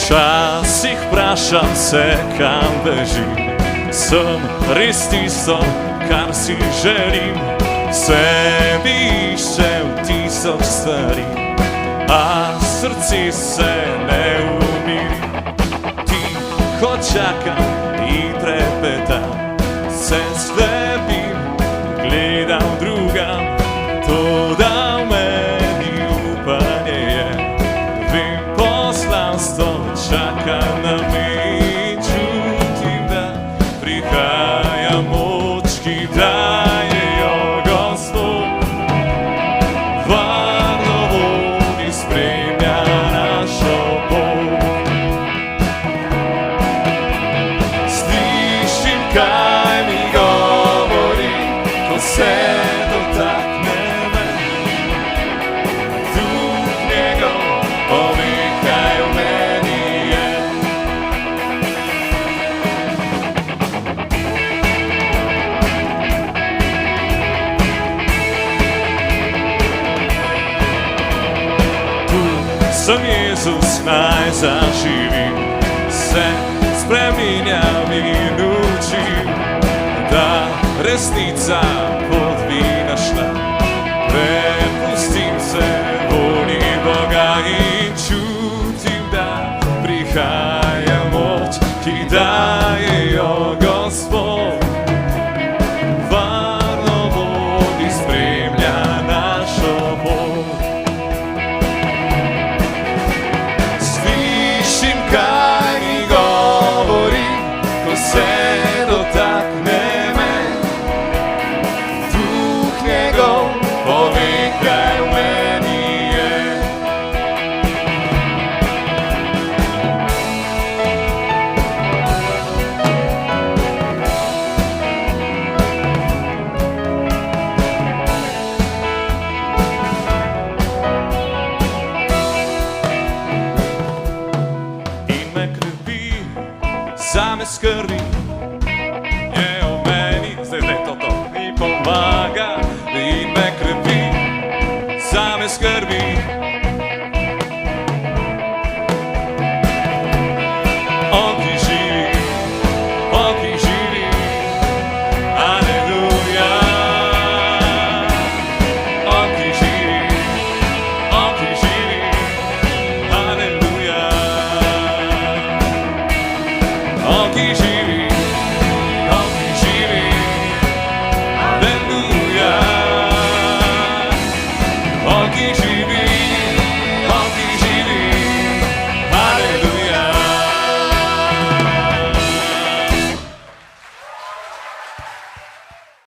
Včasih vprašam se, kam bežim. Sem res tisto, kar si želim. Sebi iščem tisoč stvari, a srce se ne umiri. Tiho čakam in trepetam, se slepim, gledam drugam. Toda v meni upanje je, vem, poslanstvo čaka na me. Čutim, da prihaja moč, ki dajejo Gospod. Varno vodi, spremlja našo pot. Slišim, kaj mi govori, ko se dotakne. Sem Jezus, naj zaživim, se spreminjam in učim, da resnica pot bi našla. Prepustim se volji Boga in čutim, da prihaja moč, ki dajejo Gospod. Varno vodi, spremlja našo pot. Kaj mi govori, ko se dotakne me. Duh njegov pove, kaj v meni je. Zame skrbi, je v meni, zdaj to mi pomaga in me krepi. Zame skrbi.